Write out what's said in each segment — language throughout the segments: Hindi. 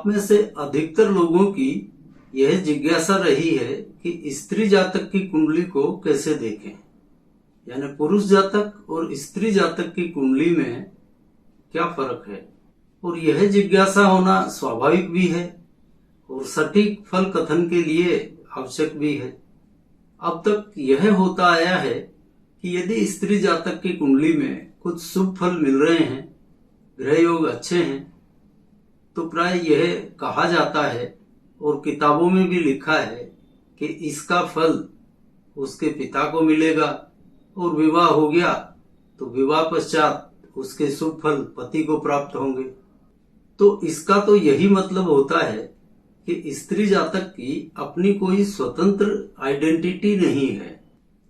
आप में से अधिकतर लोगों की यह जिज्ञासा रही है कि स्त्री जातक की कुंडली को कैसे देखें, यानी पुरुष जातक और स्त्री जातक की कुंडली में क्या फर्क है। और यह जिज्ञासा होना स्वाभाविक भी है और सटीक फल कथन के लिए आवश्यक भी है। अब तक यह होता आया है कि यदि स्त्री जातक की कुंडली में कुछ शुभ फल मिल रहे हैं, ग्रह योग अच्छे हैं, तो प्राय यह कहा जाता है और किताबों में भी लिखा है कि इसका फल उसके पिता को मिलेगा, और विवाह हो गया तो विवाह पश्चात उसके शुभ फल पति को प्राप्त होंगे। तो इसका तो यही मतलब होता है कि स्त्री जातक की अपनी कोई स्वतंत्र आइडेंटिटी नहीं है,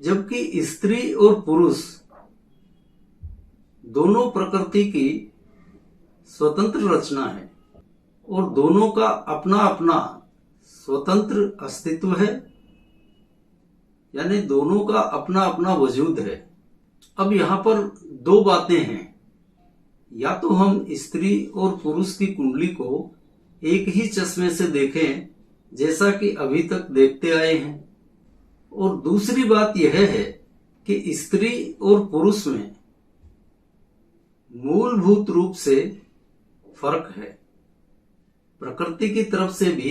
जबकि स्त्री और पुरुष दोनों प्रकृति की स्वतंत्र रचना है और दोनों का अपना अपना स्वतंत्र अस्तित्व है, यानी दोनों का अपना अपना वजूद है। अब यहाँ पर दो बातें हैं, या तो हम स्त्री और पुरुष की कुंडली को एक ही चश्मे से देखें जैसा कि अभी तक देखते आए हैं, और दूसरी बात यह है कि स्त्री और पुरुष में मूलभूत रूप से फर्क है। प्रकृति की तरफ से भी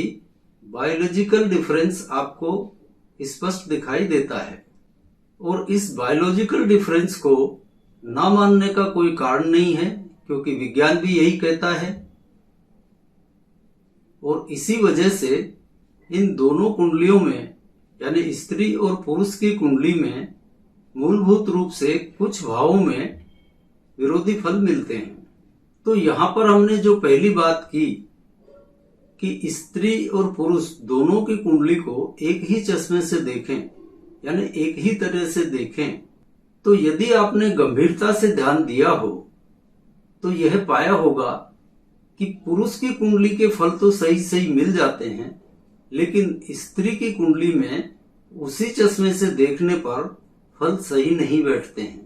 बायोलॉजिकल डिफरेंस आपको स्पष्ट दिखाई देता है, और इस बायोलॉजिकल डिफरेंस को ना मानने का कोई कारण नहीं है, क्योंकि विज्ञान भी यही कहता है। और इसी वजह से इन दोनों कुंडलियों में, यानी स्त्री और पुरुष की कुंडली में मूलभूत रूप से कुछ भावों में विरोधी फल मिलते हैं। तो यहाँ पर हमने जो पहली बात की कि स्त्री और पुरुष दोनों की कुंडली को एक ही चश्मे से देखें, यानी एक ही तरह से देखें, तो यदि आपने गंभीरता से ध्यान दिया हो तो यह पाया होगा कि पुरुष की कुंडली के फल तो सही सही मिल जाते हैं, लेकिन स्त्री की कुंडली में उसी चश्मे से देखने पर फल सही नहीं बैठते हैं।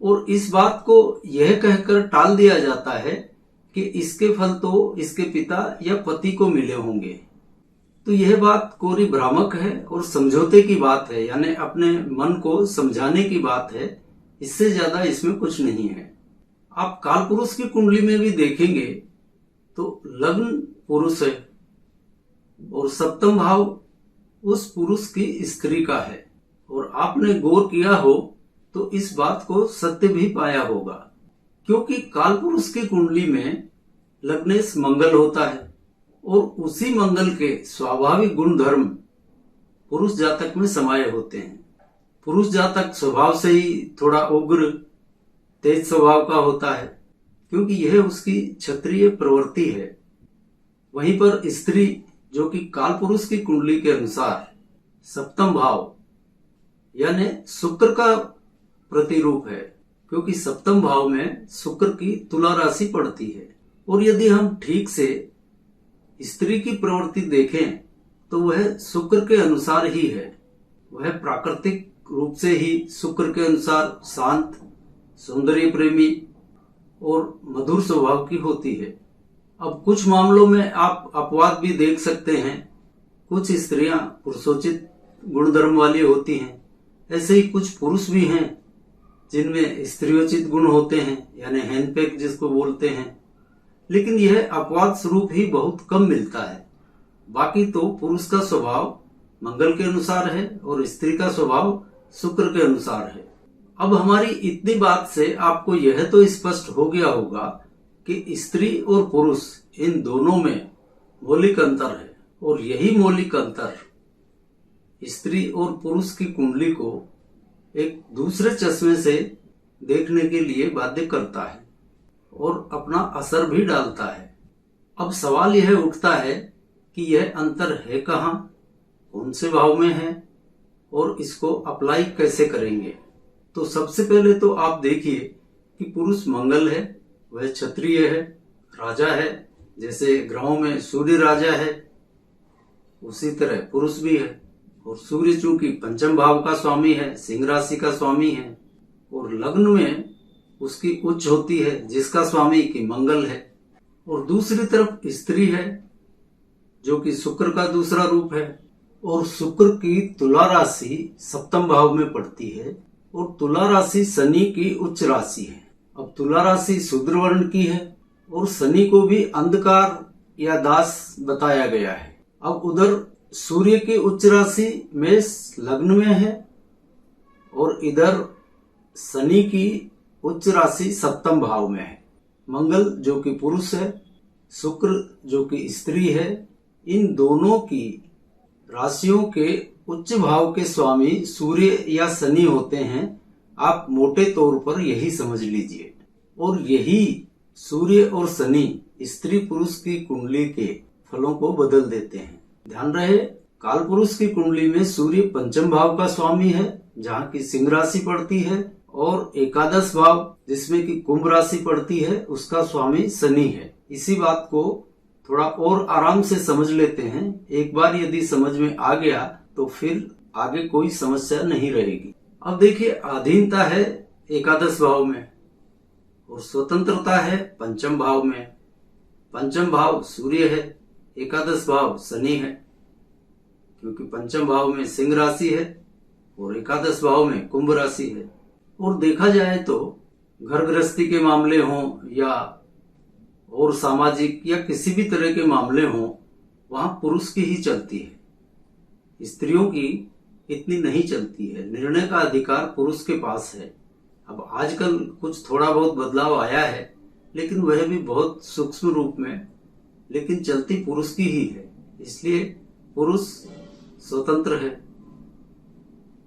और इस बात को यह कहकर टाल दिया जाता है कि इसके फल तो इसके पिता या पति को मिले होंगे। तो यह बात कोरी भ्रामक है और समझौते की बात है, यानी अपने मन को समझाने की बात है। इससे ज्यादा इसमें कुछ नहीं है। आप काल पुरुष की कुंडली में भी देखेंगे तो लग्न पुरुष है और सप्तम भाव उस पुरुष की स्त्री का है, और आपने गौर किया हो तो इस बात को सत्य भी पाया होगा, क्योंकि काल पुरुष की कुंडली में लग्नेश मंगल होता है और उसी मंगल के स्वाभाविक गुण धर्म पुरुष जातक में समाये होते हैं। पुरुष जातक स्वभाव से ही थोड़ा उग्र तेज स्वभाव का होता है, क्योंकि यह उसकी क्षत्रिय प्रवृत्ति है। वहीं पर स्त्री, जो कि काल पुरुष की कुंडली के अनुसार सप्तम भाव यानी शुक्र का प्रतिरूप है, क्योंकि सप्तम भाव में शुक्र की तुला राशि पड़ती है। और यदि हम ठीक से स्त्री की प्रवृत्ति देखें तो वह शुक्र के अनुसार ही है। वह प्राकृतिक रूप से ही शुक्र के अनुसार शांत, सौंदर्य प्रेमी और मधुर स्वभाव की होती है। अब कुछ मामलों में आप अपवाद भी देख सकते हैं। कुछ स्त्रियां पुरुषोचित गुणधर्म वाली होती हैं, ऐसे ही कुछ पुरुष भी हैं जिनमें स्त्रियोचित गुण होते हैं, यानी हैंडपैक जिसको बोलते हैं। लेकिन यह अपवाद स्वरूप ही बहुत कम मिलता है। बाकी तो पुरुष का स्वभाव मंगल के अनुसार है और स्त्री का स्वभाव शुक्र के अनुसार है। अब हमारी इतनी बात से आपको यह तो स्पष्ट हो गया होगा कि स्त्री और पुरुष इन दोनों में मौलिक अंतर है, और यही मौलिक अंतर स्त्री और पुरुष की कुंडली को एक दूसरे चश्मे से देखने के लिए बाध्य करता है और अपना असर भी डालता है। अब सवाल यह उठता है कि यह अंतर है कहाँ, कौन से भाव में है और इसको अप्लाई कैसे करेंगे। तो सबसे पहले तो आप देखिए कि पुरुष मंगल है, वह क्षत्रिय है, राजा है। जैसे ग्रहों में सूर्य राजा है, उसी तरह पुरुष भी है। और सूर्य चूंकि पंचम भाव का स्वामी है, सिंह राशि का स्वामी है, और लग्न में उसकी उच्च होती है जिसका स्वामी कि मंगल है। और दूसरी तरफ स्त्री है जो कि शुक्र का दूसरा रूप है, और शुक्र की तुला राशि सप्तम भाव में पड़ती है, और तुला राशि शनि की उच्च राशि है। अब तुला राशि शूद्र वर्ण की है, और शनि को भी अंधकार या दास बताया गया है। अब उधर सूर्य की उच्च राशि मेष लग्न में है, और इधर शनि की उच्च राशि सप्तम भाव में है। मंगल जो कि पुरुष है, शुक्र जो कि स्त्री है, इन दोनों की राशियों के उच्च भाव के स्वामी सूर्य या शनि होते हैं। आप मोटे तौर पर यही समझ लीजिए। और यही सूर्य और शनि स्त्री पुरुष की कुंडली के फलों को बदल देते हैं। ध्यान रहे, काल पुरुष की कुंडली में सूर्य पंचम भाव का स्वामी है, जहाँ की सिंह राशि पड़ती है, और एकादश भाव जिसमें कि कुंभ राशि पड़ती है, उसका स्वामी शनि है। इसी बात को थोड़ा और आराम से समझ लेते हैं। एक बार यदि समझ में आ गया तो फिर आगे कोई समस्या नहीं रहेगी। अब देखिए, अधीनता है एकादश भाव में, और स्वतंत्रता है पंचम भाव में। पंचम भाव सूर्य है, एकादश भाव शनि है, क्योंकि पंचम भाव में सिंह राशि है और एकादश भाव में कुंभ राशि है। और देखा जाए तो घर गृहस्थी के मामले हों या और सामाजिक या किसी भी तरह के मामले हों, वहां पुरुष की ही चलती है, स्त्रियों की इतनी नहीं चलती है। निर्णय का अधिकार पुरुष के पास है। अब आजकल कुछ थोड़ा बहुत बदलाव आया है, लेकिन वह भी बहुत सूक्ष्म रूप में, लेकिन चलती पुरुष की ही है। इसलिए पुरुष स्वतंत्र है,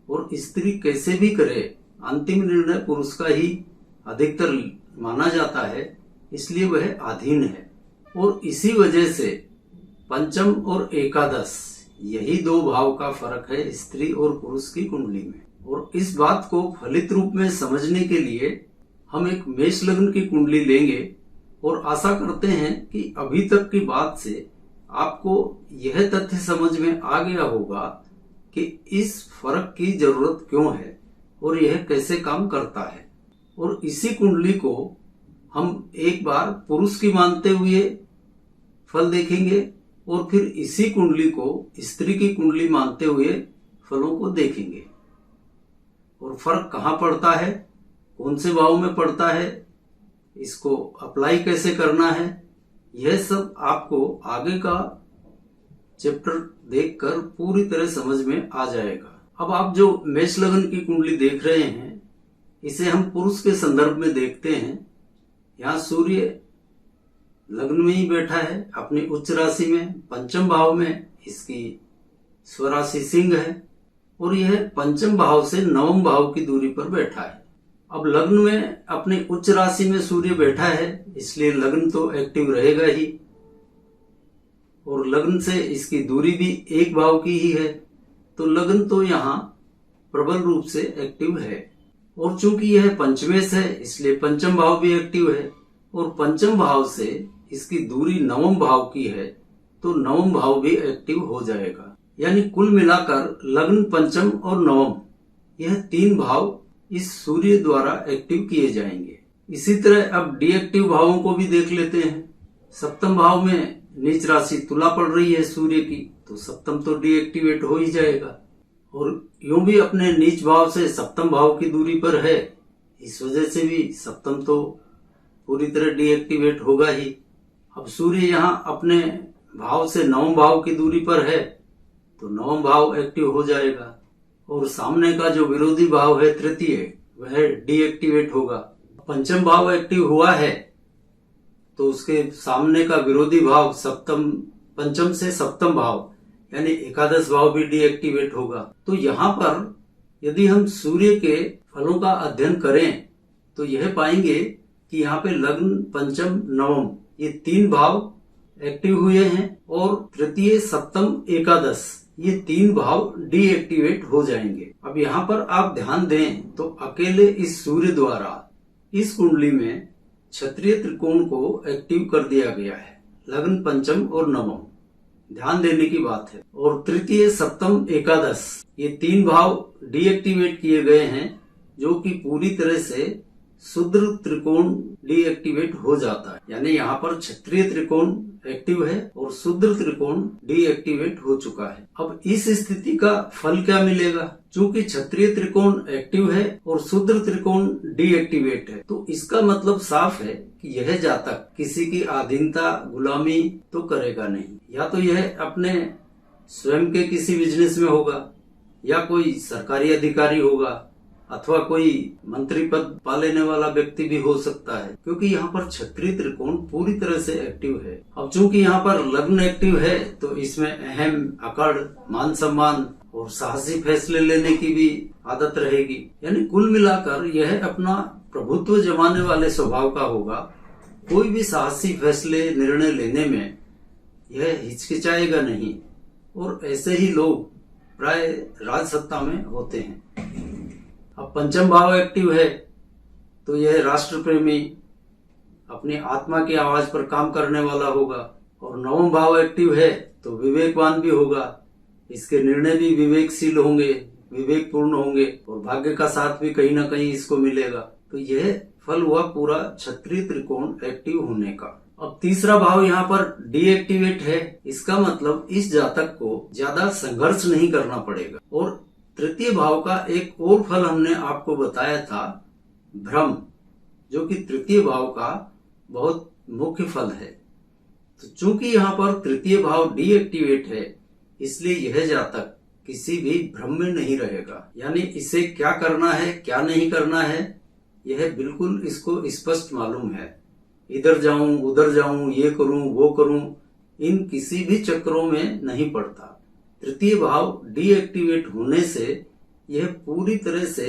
और स्त्री कैसे भी करे, अंतिम निर्णय पुरुष का ही अधिकतर माना जाता है, इसलिए वह अधीन है। और इसी वजह से पंचम और एकादश, यही दो भाव का फर्क है स्त्री और पुरुष की कुंडली में। और इस बात को फलित रूप में समझने के लिए हम एक मेष लग्न की कुंडली लेंगे, और आशा करते हैं कि अभी तक की बात से आपको यह तथ्य समझ में आ गया होगा कि इस फर्क की जरूरत क्यों है और यह कैसे काम करता है। और इसी कुंडली को हम एक बार पुरुष की मानते हुए फल देखेंगे, और फिर इसी कुंडली को स्त्री की कुंडली मानते हुए फलों को देखेंगे। और फर्क कहाँ पड़ता है, कौन से भाव में पड़ता है, इसको अप्लाई कैसे करना है, यह सब आपको आगे का चैप्टर देखकर पूरी तरह समझ में आ जाएगा। अब आप जो मेष लग्न की कुंडली देख रहे हैं, इसे हम पुरुष के संदर्भ में देखते हैं। यहाँ सूर्य लग्न में ही बैठा है अपनी उच्च राशि में, पंचम भाव में इसकी स्वराशि सिंह है, और यह पंचम भाव से नवम भाव की दूरी पर बैठा है। अब लग्न में अपनी उच्च राशि में सूर्य बैठा है, इसलिए लग्न तो एक्टिव रहेगा ही, और लग्न से इसकी दूरी भी एक भाव की ही है, तो लग्न तो यहाँ प्रबल रूप से एक्टिव है। और चूंकि यह पंचमेश है, इसलिए पंचम भाव भी एक्टिव है, और पंचम भाव से इसकी दूरी नवम भाव की है, तो नवम भाव भी एक्टिव हो जाएगा। यानी कुल मिलाकर लग्न, पंचम और नवम, यह तीन भाव इस सूर्य द्वारा एक्टिव किए जाएंगे। इसी तरह अब डीएक्टिव भावों को भी देख लेते हैं। सप्तम भाव में नीच राशि तुला पड़ रही है सूर्य की, तो सप्तम तो डीएक्टिवेट हो ही जाएगा, और यूं भी अपने नीच भाव से सप्तम भाव की दूरी पर है, इस वजह से भी सप्तम तो पूरी तरह डीएक्टिवेट होगा ही। अब सूर्य यहाँ अपने भाव से नवम भाव की दूरी पर है, तो नवम भाव एक्टिव हो जाएगा, और सामने का जो विरोधी भाव है तृतीय, वह डीएक्टिवेट होगा। पंचम भाव एक्टिव हुआ है, तो उसके सामने का विरोधी भाव सप्तम, पंचम से सप्तम भाव यानी एकादश भाव भी डीएक्टिवेट होगा। तो यहाँ पर यदि हम सूर्य के फलों का अध्ययन करें, तो यह पाएंगे कि यहाँ पे लग्न, पंचम, नवम, ये तीन भाव एक्टिव हुए हैं, और तृतीय, सप्तम, एकादश, ये तीन भाव डीएक्टिवेट हो जाएंगे। अब यहाँ पर आप ध्यान दें तो अकेले इस सूर्य द्वारा इस कुंडली में क्षत्रिय त्रिकोण को एक्टिव कर दिया गया है, लग्न, पंचम और नवम, ध्यान देने की बात है। और तृतीय, सप्तम, एकादश, ये तीन भाव डीएक्टिवेट किए गए हैं, जो कि पूरी तरह से शूद्र त्रिकोण डीएक्टिवेट हो जाता है। यानी यहाँ पर क्षत्रिय त्रिकोण एक्टिव है और शूद्र त्रिकोण डीएक्टिवेट हो चुका है। अब इस स्थिति का फल क्या मिलेगा? चूंकि क्षत्रिय त्रिकोण एक्टिव है और शूद्र त्रिकोण डीएक्टिवेट है, तो इसका मतलब साफ है कि यह जातक किसी की अधीनता गुलामी तो करेगा नहीं। या तो यह अपने स्वयं के किसी बिजनेस में होगा, या कोई सरकारी अधिकारी होगा, अथवा कोई मंत्री पद पा लेने वाला व्यक्ति भी हो सकता है, क्योंकि यहाँ पर क्षत्रिय त्रिकोण पूरी तरह से एक्टिव है। अब चूंकि यहाँ पर लग्न एक्टिव है, तो इसमें अहम, अकड़, मान सम्मान और साहसी फैसले लेने की भी आदत रहेगी। यानी कुल मिलाकर यह अपना प्रभुत्व जमाने वाले स्वभाव का होगा। कोई भी साहसी फैसले, निर्णय लेने में यह हिचकिचाएगा नहीं, और ऐसे ही लोग प्राय राजसत्ता में होते हैं। अब पंचम भाव एक्टिव है, तो यह राष्ट्र प्रेमी, अपनी आत्मा की आवाज पर काम करने वाला होगा। और नवम भाव एक्टिव है, तो विवेकवान भी होगा, इसके निर्णय भी विवेकशील होंगे, विवेकपूर्ण होंगे, और भाग्य का साथ भी कहीं ना कहीं इसको मिलेगा। तो यह फल हुआ पूरा क्षत्रिय त्रिकोण एक्टिव होने का। अब तीसरा भाव यहाँ पर डीएक्टिवेट है, इसका मतलब इस जातक को ज्यादा संघर्ष नहीं करना पड़ेगा। और तृतीय भाव का एक और फल हमने आपको बताया था, भ्रम, जो कि तृतीय भाव का बहुत मुख्य फल है। तो चूंकि यहाँ पर तृतीय भाव डीएक्टिवेट है, इसलिए यह जातक किसी भी भ्रम में नहीं रहेगा। यानी इसे क्या करना है, क्या नहीं करना है, यह बिल्कुल इसको स्पष्ट मालूम है। इधर जाऊं, उधर जाऊं, ये करूं, वो करूं, इन किसी भी चक्रों में नहीं पड़ता। तृतीय भाव डीएक्टिवेट होने से यह पूरी तरह से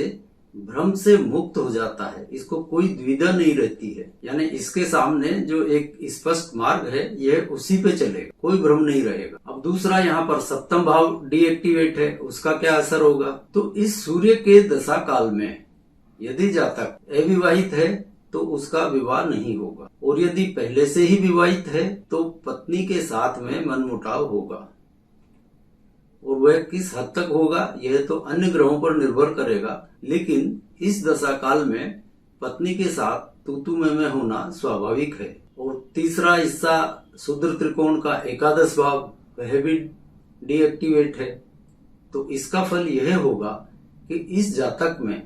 भ्रम से मुक्त हो जाता है, इसको कोई द्विधा नहीं रहती है। यानी इसके सामने जो एक स्पष्ट मार्ग है, यह उसी पे चलेगा, कोई भ्रम नहीं रहेगा। अब दूसरा यहाँ पर सप्तम भाव डीएक्टिवेट है, उसका क्या असर होगा? तो इस सूर्य के दशा काल में यदि जातक अविवाहित है तो उसका विवाह नहीं होगा, और यदि पहले से ही विवाहित है तो पत्नी के साथ में मनमुटाव होगा। और वह किस हद तक होगा यह तो अन्य ग्रहों पर निर्भर करेगा, लेकिन इस दशा काल में पत्नी के साथ तू मैं होना स्वाभाविक है। और तीसरा हिस्सा शूद्र त्रिकोण का एकादश भाव, वह भी डीएक्टिवेट है। तो इसका फल यह होगा कि इस जातक में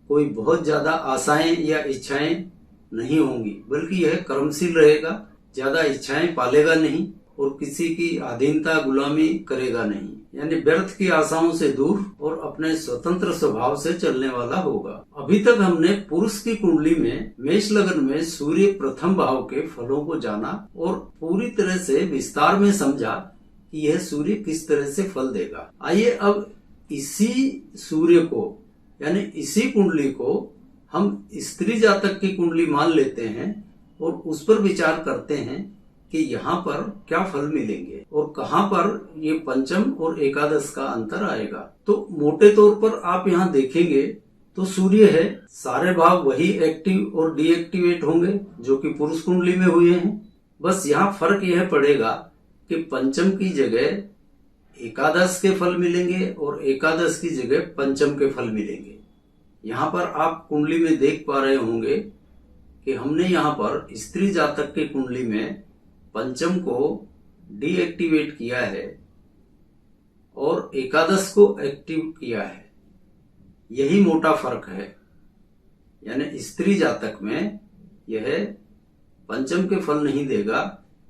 कोई बहुत ज्यादा आशाएं या इच्छाएं नहीं होंगी, बल्कि यह कर्मशील रहेगा, ज्यादा इच्छाएं पालेगा नहीं, और किसी की अधीनता गुलामी करेगा नहीं। यानी व्यर्थ की आशाओं से दूर और अपने स्वतंत्र स्वभाव से चलने वाला होगा। अभी तक हमने पुरुष की कुंडली में मेष लग्न में सूर्य प्रथम भाव के फलों को जाना और पूरी तरह से विस्तार में समझा कि यह सूर्य किस तरह से फल देगा। आइए अब इसी सूर्य को, यानी इसी कुंडली को हम स्त्री जातक की कुंडली मान लेते हैं और उस पर विचार करते हैं कि यहाँ पर क्या फल मिलेंगे और कहाँ पर ये पंचम और एकादश का अंतर आएगा। तो मोटे तौर पर आप यहाँ देखेंगे तो सूर्य है, सारे भाव वही एक्टिव और डीएक्टिवेट होंगे जो कि पुरुष कुंडली में हुए हैं। बस यहाँ फर्क यह पड़ेगा कि पंचम की जगह एकादश के फल मिलेंगे और एकादश की जगह पंचम के फल मिलेंगे। यहाँ पर आप कुंडली में देख पा रहे होंगे कि हमने यहाँ पर स्त्री जातक की कुंडली में पंचम को डीएक्टिवेट किया है और एकादश को एक्टिव किया है। यही मोटा फर्क है। यानी स्त्री जातक में यह पंचम के फल नहीं देगा,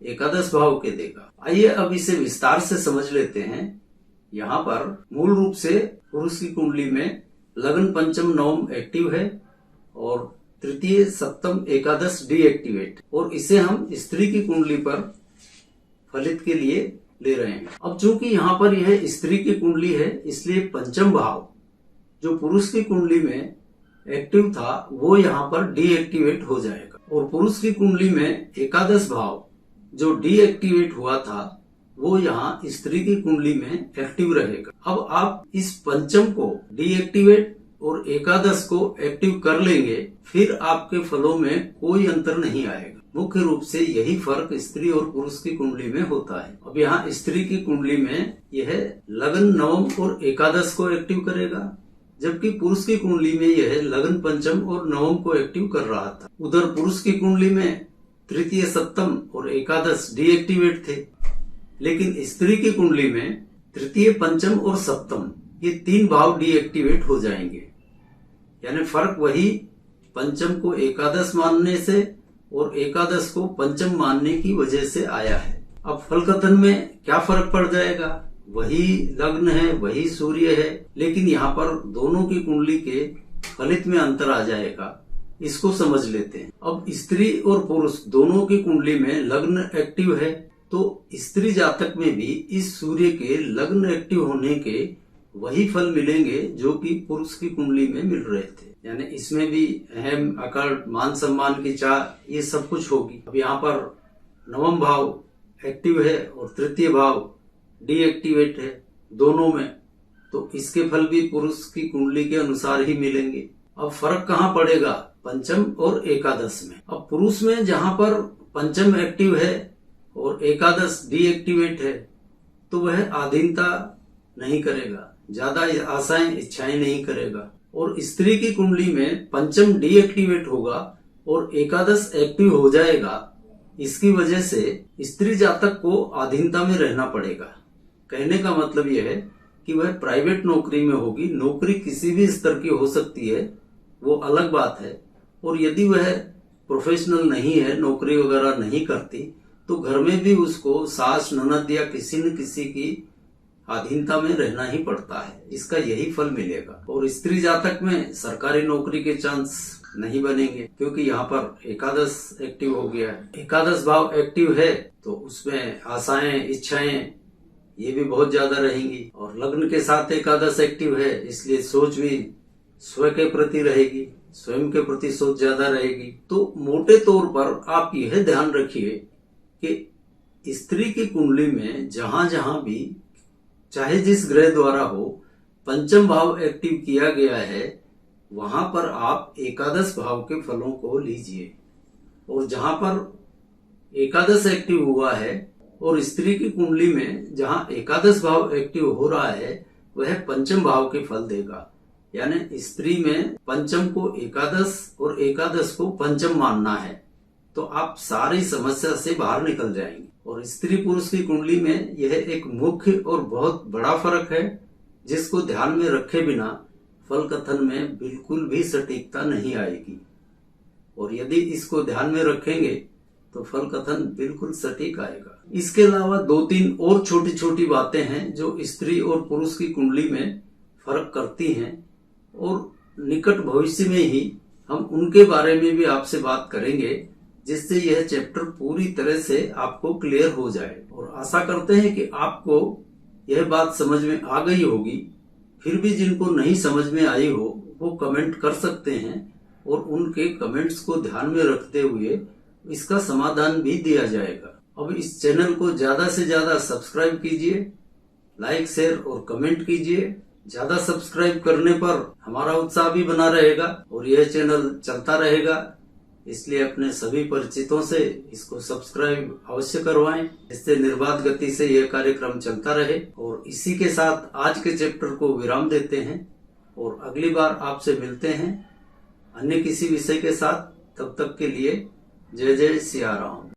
एकादश भाव के देगा। आइए अब इसे विस्तार से समझ लेते हैं। यहाँ पर मूल रूप से पुरुष की कुंडली में लग्न पंचम नवम एक्टिव है और तृतीय सप्तम एकादश डीएक्टिवेट, और इसे हम स्त्री की कुंडली पर फलित के लिए ले रहे हैं। अब चूंकि यहाँ पर यह स्त्री की कुंडली है, इसलिए पंचम भाव जो पुरुष की कुंडली में एक्टिव था वो यहाँ पर डीएक्टिवेट हो जाएगा, और पुरुष की कुंडली में एकादश भाव जो डीएक्टिवेट हुआ था वो यहाँ स्त्री की कुंडली में एक्टिव रहेगा। अब आप इस पंचम को डीएक्टिवेट और एकादश को एक्टिव कर लेंगे, फिर आपके फलों में कोई अंतर नहीं आएगा। मुख्य रूप से यही फर्क स्त्री और पुरुष की कुंडली में होता है। अब यहाँ स्त्री की कुंडली में यह लग्न नवम और एकादश को एक्टिव करेगा जबकि पुरुष की कुंडली में यह लग्न पंचम और नवम को एक्टिव कर रहा था। उधर पुरुष की कुंडली में तृतीय, सप्तम और एकादश डीएक्टिवेट थे, लेकिन स्त्री की कुंडली में तृतीय, पंचम और सप्तम ये 3 भाव डीएक्टिवेट हो जाएंगे। यानी फर्क वही पंचम को एकादश मानने से और एकादश को पंचम मानने की वजह से आया है। अब फल कथन में क्या फर्क पड़ जाएगा? वही लग्न है, वही सूर्य है, लेकिन यहाँ पर दोनों की कुंडली के फलित में अंतर आ जाएगा। इसको समझ लेते हैं। अब स्त्री और पुरुष दोनों की कुंडली में लग्न एक्टिव है, तो स्त्री जातक में भी इस सूर्य के लग्न एक्टिव होने के वही फल मिलेंगे जो कि पुरुष की कुंडली में मिल रहे थे। यानी इसमें भी अहम, अकड़, मान सम्मान की चाह, ये सब कुछ होगी। अब यहाँ पर नवम भाव एक्टिव है और तृतीय भाव डीएक्टिवेट है दोनों में, तो इसके फल भी पुरुष की कुंडली के अनुसार ही मिलेंगे। अब फर्क कहाँ पड़ेगा? पंचम और एकादश में। अब पुरुष में जहां पर पंचम एक्टिव है और एकादश डीएक्टिवेट है, तो वह आधीनता नहीं करेगा, ज्यादा आशाएं, इच्छाएं नहीं करेगा। और स्त्री की कुंडली में पंचम डीएक्टिवेट होगा और एकादश एक्टिव हो जाएगा। इसकी वजह से स्त्री जातक को आधीनता में रहना पड़ेगा। कहने का मतलब यह है कि वह प्राइवेट नौकरी में होगी। नौकरी किसी भी स्तर की हो सकती है, वो अलग बात है। और यदि वह प्रोफेशनल नहीं है, नौकरी वगैरह नहीं करती, तो घर में भी उसको सास, ननद या किसी न किसी की अधीनता में रहना ही पड़ता है। इसका यही फल मिलेगा। और स्त्री जातक में सरकारी नौकरी के चांस नहीं बनेंगे, क्योंकि यहाँ पर एकादश एक्टिव हो गया है। एकादश भाव एक्टिव है तो उसमें आशाएं, इच्छाएं ये भी बहुत ज्यादा रहेंगी। और लग्न के साथ एकादश एक्टिव है, इसलिए सोच भी स्वयं के प्रति रहेगी, स्वयं के प्रति सोच ज्यादा रहेगी। तो मोटे तौर पर आप यह ध्यान रखिए कि स्त्री की कुंडली में जहां जहां भी, चाहे जिस ग्रह द्वारा हो, पंचम भाव एक्टिव किया गया है, वहां पर आप एकादश भाव के फलों को लीजिए। और जहां पर एकादश एक्टिव हुआ है और स्त्री की कुंडली में जहां एकादश भाव एक्टिव हो रहा है, वह पंचम भाव के फल देगा। यानी स्त्री में पंचम को एकादश और एकादश को पंचम मानना है, तो आप सारी समस्या से बाहर निकल जाएंगे। और स्त्री पुरुष की कुंडली में यह एक मुख्य और बहुत बड़ा फर्क है, जिसको ध्यान में रखे बिना फल कथन में बिल्कुल भी सटीकता नहीं आएगी। और यदि इसको ध्यान में रखेंगे तो फल कथन बिल्कुल सटीक आएगा। इसके अलावा 2-3 और छोटी छोटी बातें हैं जो स्त्री और पुरुष की कुंडली में फर्क करती हैं, और निकट भविष्य में ही हम उनके बारे में भी आपसे बात करेंगे, जिससे यह चैप्टर पूरी तरह से आपको क्लियर हो जाए। और आशा करते हैं कि आपको यह बात समझ में आ गई होगी। फिर भी जिनको नहीं समझ में आई हो वो कमेंट कर सकते हैं, और उनके कमेंट्स को ध्यान में रखते हुए इसका समाधान भी दिया जाएगा। अब इस चैनल को ज्यादा से ज्यादा सब्सक्राइब कीजिए, लाइक, शेयर और कमेंट कीजिए। ज्यादा सब्सक्राइब करने पर हमारा उत्साह भी बना रहेगा और यह चैनल चलता रहेगा। इसलिए अपने सभी परिचितों से इसको सब्सक्राइब अवश्य करवाएं, जिससे निर्बाध गति से यह कार्यक्रम चलता रहे। और इसी के साथ आज के चैप्टर को विराम देते हैं और अगली बार आपसे मिलते हैं अन्य किसी विषय के साथ। तब तक के लिए जय जय सिया राम।